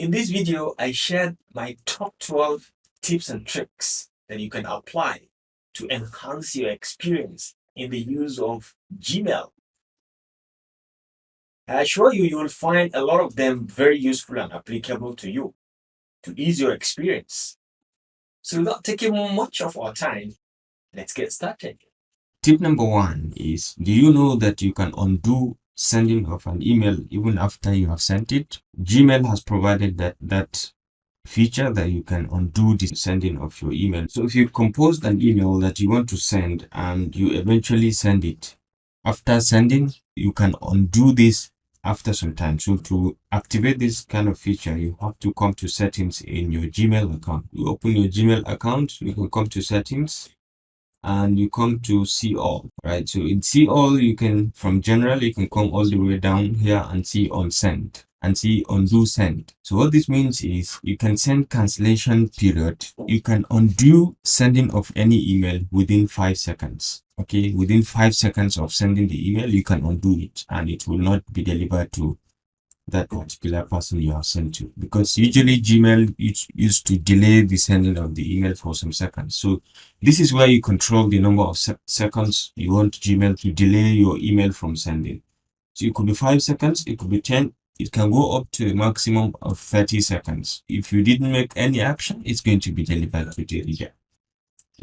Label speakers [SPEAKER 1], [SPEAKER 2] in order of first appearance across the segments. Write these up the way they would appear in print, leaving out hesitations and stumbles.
[SPEAKER 1] In this video, I shared my top 12 tips and tricks that you can apply to enhance your experience in the use of Gmail. I assure you, you will find a lot of them very useful and applicable to you to ease your experience. So without taking much of our time, let's get started.
[SPEAKER 2] Tip number 1 is, do you know that you can undo sending of an email even after you have sent it? Gmail has provided that feature that you can undo the sending of your email. So if you composed an email that you want to send and you eventually send it, after sending, you can undo this after some time. So to activate this kind of feature, you have to come to settings in your Gmail account. You open your Gmail account, you can come to settings and you come to see all, right? So in see all, you can, from general, you can come all the way down here and see on send and see undo send. So what this means is you can send cancellation period. You can undo sending of any email within 5 seconds. Okay, within 5 seconds of sending the email, you can undo it and it will not be delivered to that particular person you have sent to, because usually Gmail used to delay the sending of the email for some seconds. So this is where you control the number of seconds you want Gmail to delay your email from sending. So it could be 5 seconds, it could be 10, it can go up to a maximum of 30 seconds. If you didn't make any action, it's going to be delivered to the reader.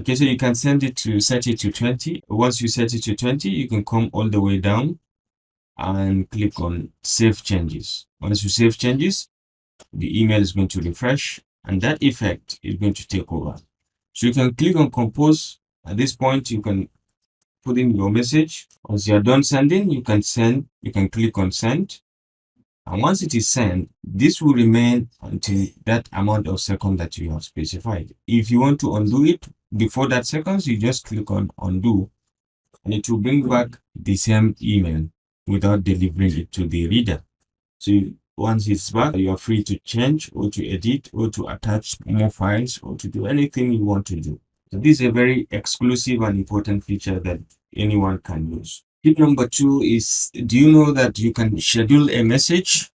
[SPEAKER 2] Okay, so you can set it to 20. Once you set it to 20, you can come all the way down and click on save changes. Once you save changes, the email is going to refresh and that effect is going to take over. So you can click on compose. At this point, you can put in your message. Once you are done sending, you can click on send. And once it is sent, this will remain until that amount of seconds that you have specified. If you want to undo it before that seconds, you just click on undo and it will bring back the same email without delivering it to the reader. So once it's back, you are free to change or to edit or to attach more files or to do anything you want to do. So this is a very exclusive and important feature that anyone can use. Tip number 2 is, do you know that you can schedule a message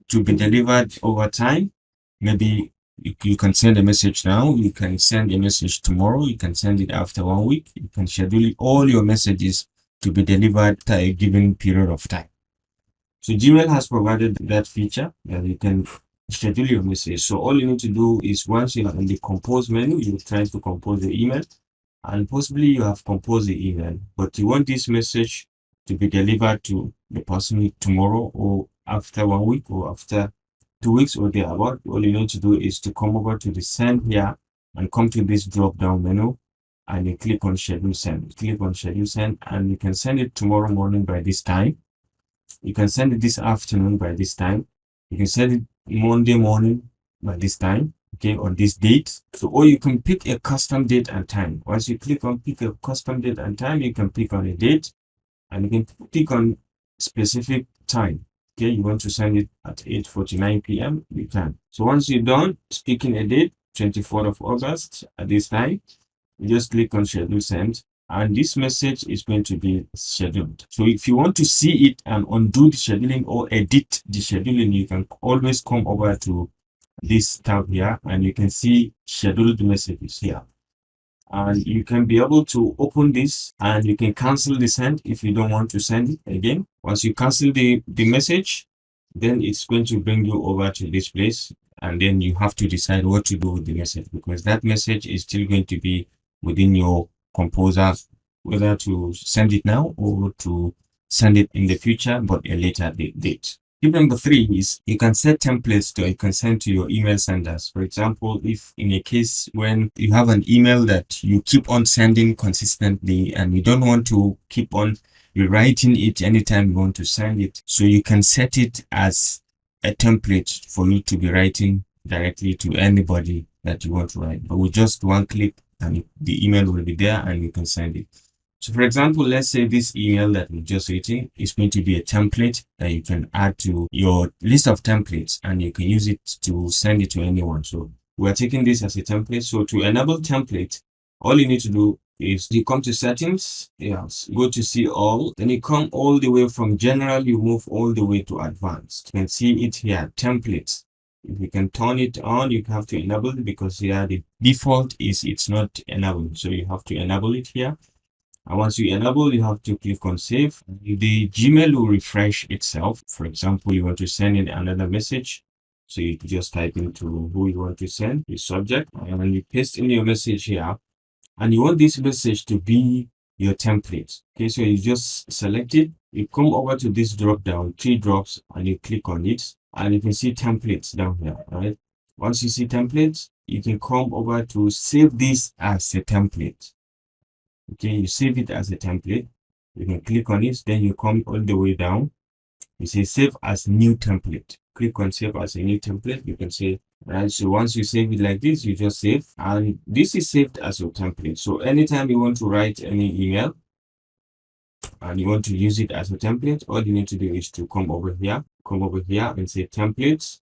[SPEAKER 2] to be delivered over time? Maybe you can send a message now, you can send a message tomorrow, you can send it after 1 week. You can schedule all your messages to be delivered at a given period of time. So Gmail has provided that feature that you can schedule your message. So all you need to do is, once you are in the compose menu, you try to compose the email, and possibly you have composed the email, but you want this message to be delivered to the person tomorrow or after 1 week or after 2 weeks or thereabout. All you need to do is to come over to the send here and come to this drop down menu and you click on schedule send. Click on schedule send and you can send it tomorrow morning by this time. You can send it this afternoon by this time. You can send it Monday morning by this time, okay, on this date. So, or you can pick a custom date and time. Once you click on pick a custom date and time, you can pick on a date and you can click on specific time. Okay, you want to send it at 8:49 p.m. you can. So once you're done picking a date, 24th of August at this time, you just click on schedule send and this message is going to be scheduled. So if you want to see it and undo the scheduling or edit the scheduling, you can always come over to this tab here and you can see scheduled messages here. And you can be able to open this and you can cancel the send if you don't want to send it again. Once you cancel the message, then it's going to bring you over to this place and then you have to decide what to do with the message, because that message is still going to be within your composer, whether to send it now or to send it in the future, but a later date. Tip number 3 is you can set templates that you can send to your email senders. For example, if in a case when you have an email that you keep on sending consistently and you don't want to keep on rewriting it anytime you want to send it, so you can set it as a template for you to be writing directly to anybody that you want to write. But with just one click, and the email will be there and you can send it. So for example, let's say this email that we've just written is going to be a template that you can add to your list of templates and you can use it to send it to anyone. So we're taking this as a template. So to enable template, all you need to do is you come to settings, yes, go to see all, then you come all the way from general, you move all the way to advanced. You can see it here, templates. If you can turn it on, you have to enable it, because here the default is it's not enabled. So you have to enable it here. And once you enable, you have to click on save. The Gmail will refresh itself. For example, you want to send in another message. So you just type into who you want to send, the subject, and you paste in your message here. And you want this message to be your template. Okay, so you just select it. You come over to this drop down, 3 drops, and you click on it. And you can see templates down here, right? Once you see templates, you can come over to save this as a template. Okay, you save it as a template. You can click on it, then you come all the way down. You say save as new template. Click on save as a new template. You can say, right, so once you save it like this, you just save, and this is saved as your template. So anytime you want to write any email and you want to use it as a template, all you need to do is to come over here and say templates,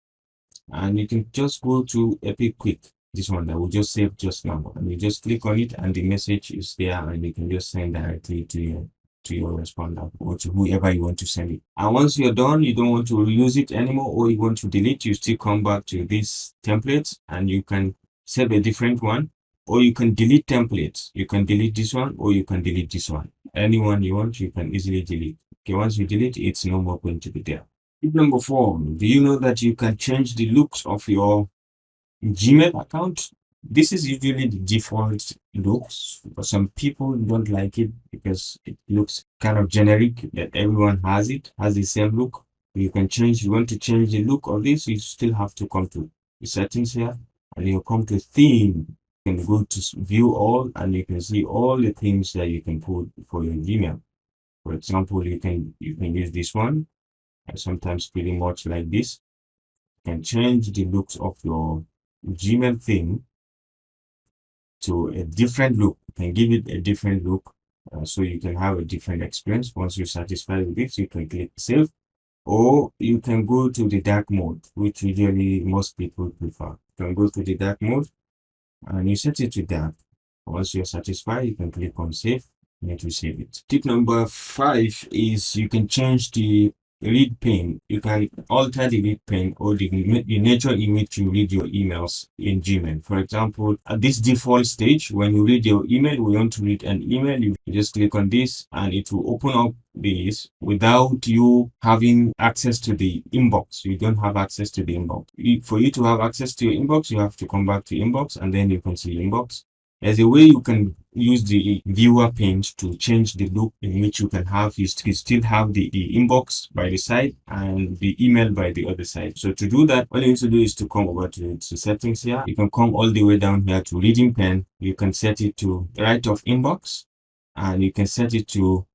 [SPEAKER 2] and you can just go to Epic Quick, this one that we just saved just now, and you just click on it and the message is there, and you can just send directly to your responder or to whoever you want to send it. And once you're done, you don't want to reuse it anymore, or you want to delete, you still come back to this templates and you can save a different one, or you can delete templates. You can delete this one, or you can delete this one. Anyone you want, you can easily delete. Okay, once you delete, it's no more going to be there. Tip number 4, do you know that you can change the looks of your Gmail account? This is usually the default looks, but some people don't like it because it looks kind of generic, that everyone has the same look. You want to change the look of this, you still have to come to the settings here, and you come to theme. You can go to view all, and you can see all the themes that you can put for your Gmail. For example, you can use this one, and sometimes pretty much like this. You can change the looks of your Gmail theme to a different look. You can give it a different look, so you can have a different experience. Once you're satisfied with this, you can click save, or you can go to the dark mode, which usually most people prefer. You can go to the dark mode and you set it to dark. Once you're satisfied, you can click on save and it will save it. Tip number 5 is you can change the read pane. You can alter the read pane, or the nature in which you read your emails in Gmail. For example, at this default stage, when you read your email, we want to read an email, you just click on this and it will open up this without you having access to the inbox. You don't have access to the inbox. For you to have access to your inbox, you have to come back to inbox, and then you can see inbox. There's a way you can use the viewer pane to change the look in which you still have the inbox by the side and the email by the other side. So to do that, all you need to do is to come over to settings here. You can come all the way down here to reading pane. You can set it to right of inbox, and you can set it to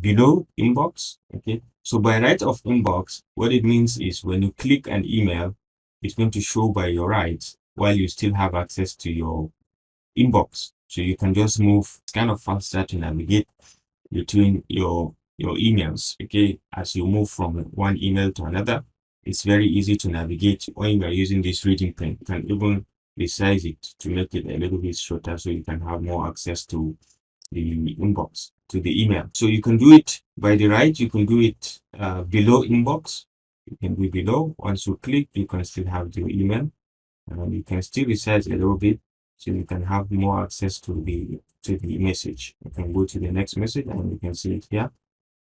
[SPEAKER 2] below inbox. Okay, so by right of inbox, what it means is when you click an email, it's going to show by your right while you still have access to your inbox. So you can just move. It's kind of faster to navigate between your emails. Okay, as you move from one email to another, it's very easy to navigate when you're using this reading pane. You can even resize it to make it a little bit shorter, so you can have more access to the inbox, to the email. So you can do it by the right, you can do it below inbox. You can do below. Once you click, you can still have the email, and you can still resize a little bit, so you can have more access to the message. You can go to the next message and you can see it here.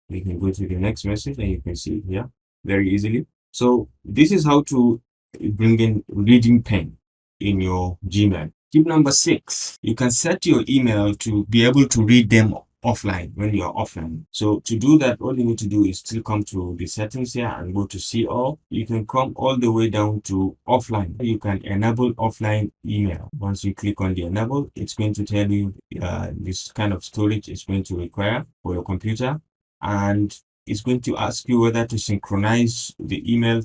[SPEAKER 2] You can go to the next message and you can see it here very easily. So this is how to bring in reading pane in your Gmail. Tip number 6, you can set your email to be able to read them offline when you're offline. So to do that, all you need to do is still come to the settings here and go to see all. You can come all the way down to offline. You can enable offline email. Once you click on the enable, it's going to tell you this kind of storage is going to require for your computer, and it's going to ask you whether to synchronize the email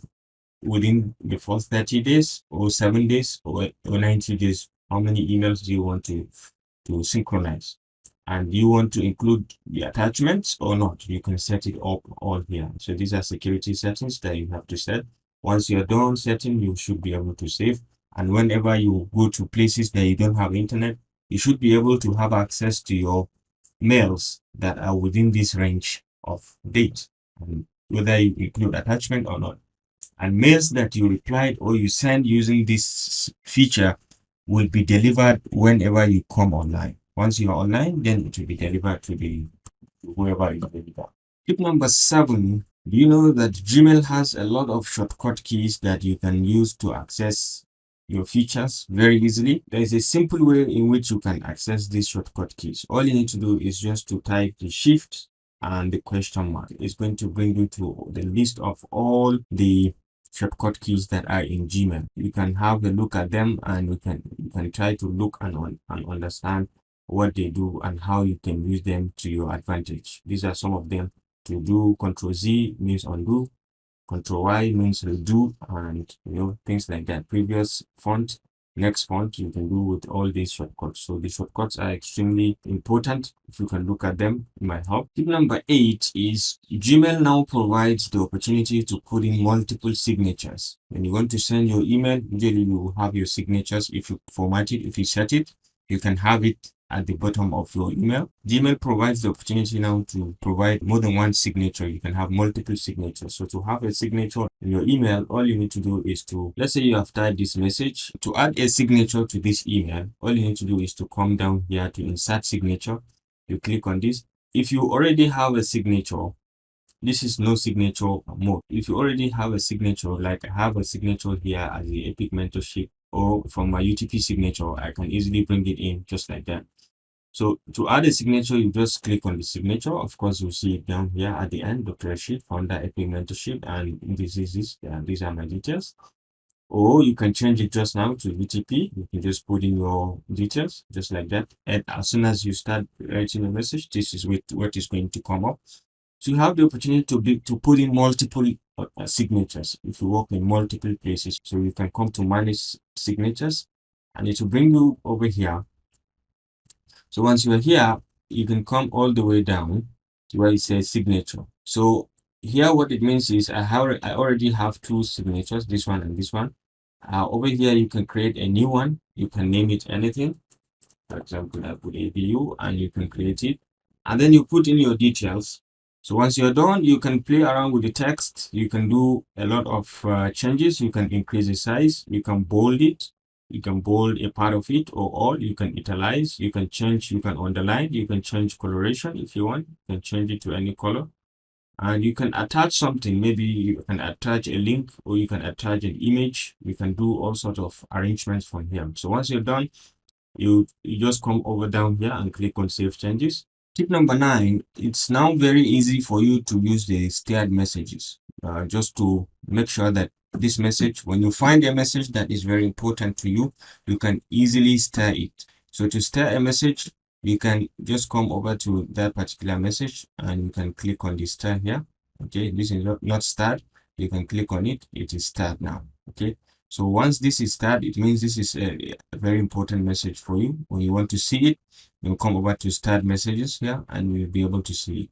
[SPEAKER 2] within the first 30 days or 7 days or 90 days. How many emails do you want to synchronize? And you want to include the attachments or not? You can set it up all here. So these are security settings that you have to set. Once you're done setting, you should be able to save. And whenever you go to places that you don't have internet, you should be able to have access to your mails that are within this range of date, and whether you include attachment or not. and mails that you replied or you send using this feature will be delivered whenever you come online. Once you are online, then it will be delivered to the whoever is delivered. Tip number 7. Do you know that Gmail has a lot of shortcut keys that you can use to access your features very easily? There is a simple way in which you can access these shortcut keys. All you need to do is just to type the shift and the question mark. It's going to bring you to the list of all the shortcut keys that are in Gmail. You can have a look at them, and you can try to look and understand what they do and how you can use them to your advantage. These are some of them. To do Control Z means undo, Control Y means redo, and things like that. Previous font, next font, you can do with all these shortcuts. So the shortcuts are extremely important. If you can look at them, it might help. Tip number 8 is Gmail now provides the opportunity to put in multiple signatures. When you want to send your email, usually you will have your signatures. If you format it, if you set it, you can have it at the bottom of your email. Gmail provides the opportunity now to provide more than one signature. You can have multiple signatures. So to have a signature in your email, all you need to do is to, let's say you have typed this message. To add a signature to this email, all you need to do is to come down here to insert signature. You click on this. If you already have a signature, this is no signature mode. If you already have a signature, like I have a signature here as the Epic Mentorship, or from my UTP signature, I can easily bring it in just like that. So to add a signature, you just click on the signature. Of course, you'll see it down here at the end, Dr. Rashid, founder Epic Mentorship, and these are my details. Or you can change it just now to UTP. You can just put in your details just like that. And as soon as you start writing a message, this is what is going to come up. So you have the opportunity to put in multiple signatures if you work in multiple places. So you can come to manage signatures, and it will bring you over here. So once you are here, you can come all the way down to where it says signature. So here what it means is I already have two signatures, this one and this one. Over here you can create a new one. You can name it anything. For example, I put ABU, and you can create it, and then you put in your details. So once you're done, you can play around with the text. You can do a lot of changes. You can increase the size. You can bold it. You can bold a part of it or all. You can italize. You can change. You can underline. You can change coloration if you want. You can change it to any color. And you can attach something. Maybe you can attach a link, or you can attach an image. You can do all sorts of arrangements from here. So once you're done, you just come over down here and click on Save Changes. Tip number 9, it's now very easy for you to use the steered messages, just to make sure that this message, when you find a message that is very important to you, you can easily steer it. So to steer a message, you can just come over to that particular message, and you can click on the star here. Okay, this is not starred. You can click on it. It is starred now. Okay, so once this is starred, it means this is a very important message for you. When you want to see it, you'll come over to start messages here, and you'll be able to see it.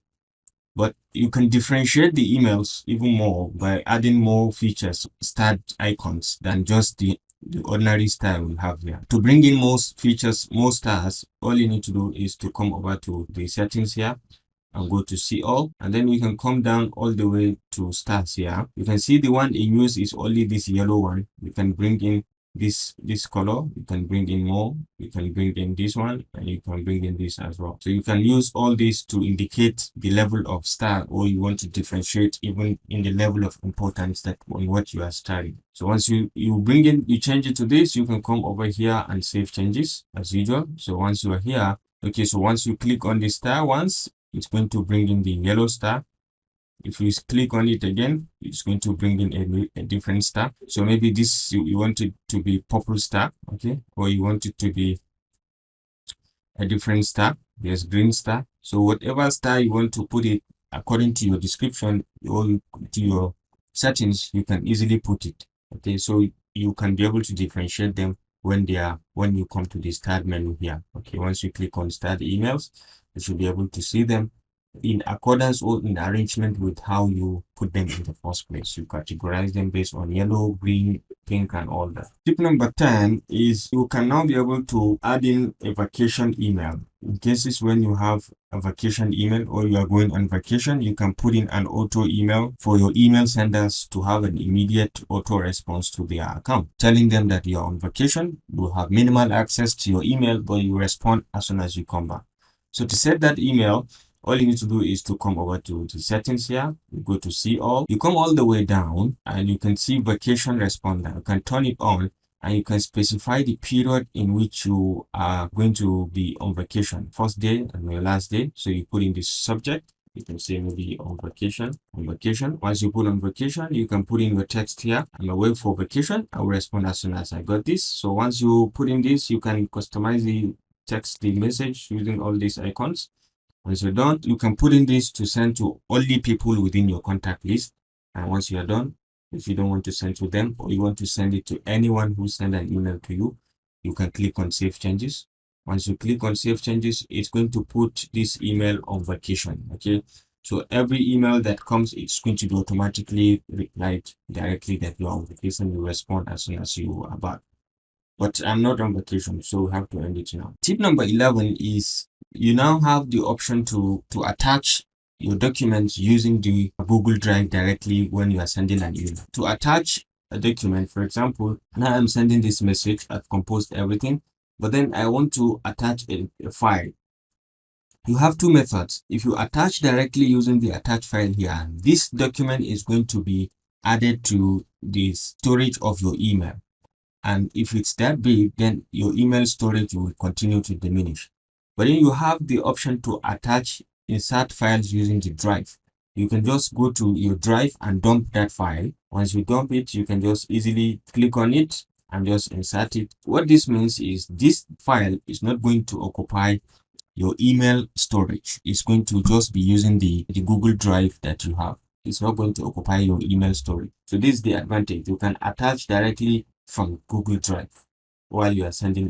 [SPEAKER 2] But you can differentiate the emails even more by adding more features, start icons, than just the ordinary star we have here. To bring in most features, more stars, all you need to do is to come over to the settings here and go to see all, and then we can come down all the way to stars here. You can see the one in use is only this yellow one. You can bring in this color, you can bring in more, you can bring in this one, and you can bring in this as well. So you can use all this to indicate the level of star, or you want to differentiate even in the level of importance that on what you are starting. So once you bring in, you change it to this, you can come over here and save changes as usual. So once you are here, okay, so once you click on the star once, it's going to bring in the yellow star. If you click on it again, it's going to bring in a different star. So maybe this, you want it to be purple star, okay, or you want it to be a different star. There's green star. So whatever star you want to put it according to your description or to your settings, you can easily put it. Okay, so you can be able to differentiate them when you come to the start menu here. Okay, once you click on start emails, you should be able to see them in accordance or in arrangement with how you put them in the first place. You categorize them based on yellow, green, pink and all that. Tip number 10 is you can now be able to add in a vacation email. In cases when you have a vacation email or you are going on vacation, you can put in an auto email for your email senders to have an immediate auto response to their account, telling them that you are on vacation, you have minimal access to your email, but you respond as soon as you come back. So to set that email, all you need to do is to come over to the settings here, you go to see all, you come all the way down and you can see vacation responder. You can turn it on and you can specify the period in which you are going to be on vacation, first day and your last day. So you put in the subject, you can say maybe on vacation, on vacation. Once you put on vacation, you can put in your text here. I'm away for vacation. I will respond as soon as I got this. So once you put in this, you can customize the text, the message using all these icons. Once you're done, you can put in this to send to only people within your contact list. And once you are done, if you don't want to send to them or you want to send it to anyone who sent an email to you, you can click on Save Changes. Once you click on Save Changes, it's going to put this email on vacation. Okay. So every email that comes, it's going to be automatically replied directly that you are on vacation. You respond as soon as you are back. But I'm not on vacation, so we have to end it now. Tip number 11 is you now have the option to attach your documents using the Google Drive directly when you are sending an email. To attach a document, for example, now I'm sending this message, I've composed everything, but then I want to attach a file. You have two methods. If you attach directly using the attach file here, this document is going to be added to the storage of your email. And if it's that big, then your email storage will continue to diminish. But then you have the option to attach insert files using the drive. You can just go to your drive and dump that file. Once you dump it, you can just easily click on it and just insert it. What this means is this file is not going to occupy your email storage. It's going to just be using the Google Drive that you have. It's not going to occupy your email storage. So this is the advantage. You can attach directly from Google Drive while you are sending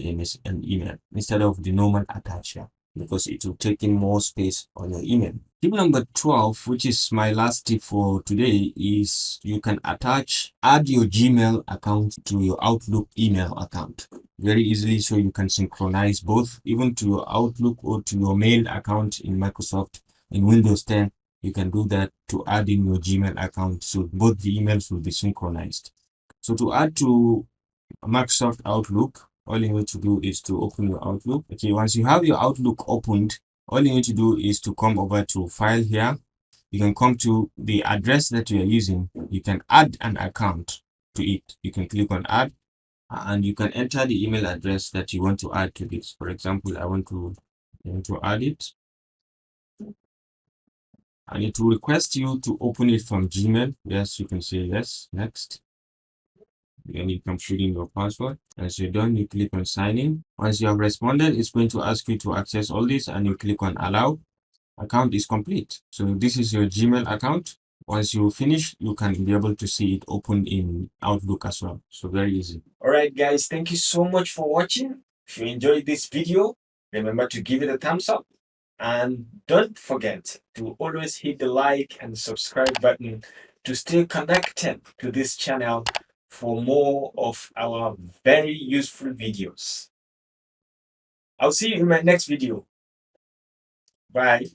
[SPEAKER 2] an email instead of the normal attach here, because it will take in more space on your email. Tip number 12, which is my last tip for today, is you can add your Gmail account to your Outlook email account very easily, so you can synchronize both, even to your Outlook or to your mail account in Microsoft. In Windows 10, you can do that to add in your Gmail account, so both the emails will be synchronized. So to add to Microsoft Outlook, all you need to do is to open your Outlook. Okay, once you have your Outlook opened, all you need to do is to come over to File here. You can come to the address that you are using. You can add an account to it. You can click on Add, and you can enter the email address that you want to add to this. For example, I want to add it, and it will request you to open it from Gmail. Yes, you can say yes, next. Then you can fill in your password. As you're done, you click on sign in. Once you have responded, it's going to ask you to access all this, and you click on allow. Account is complete. So this is your Gmail account. Once you finish, you can be able to see it open in Outlook as well. So very easy.
[SPEAKER 1] All right, guys, thank you so much for watching. If you enjoyed this video, remember to give it a thumbs up. And don't forget to always hit the like and subscribe button to stay connected to this channel for more of our very useful videos. I'll see you in my next video. Bye.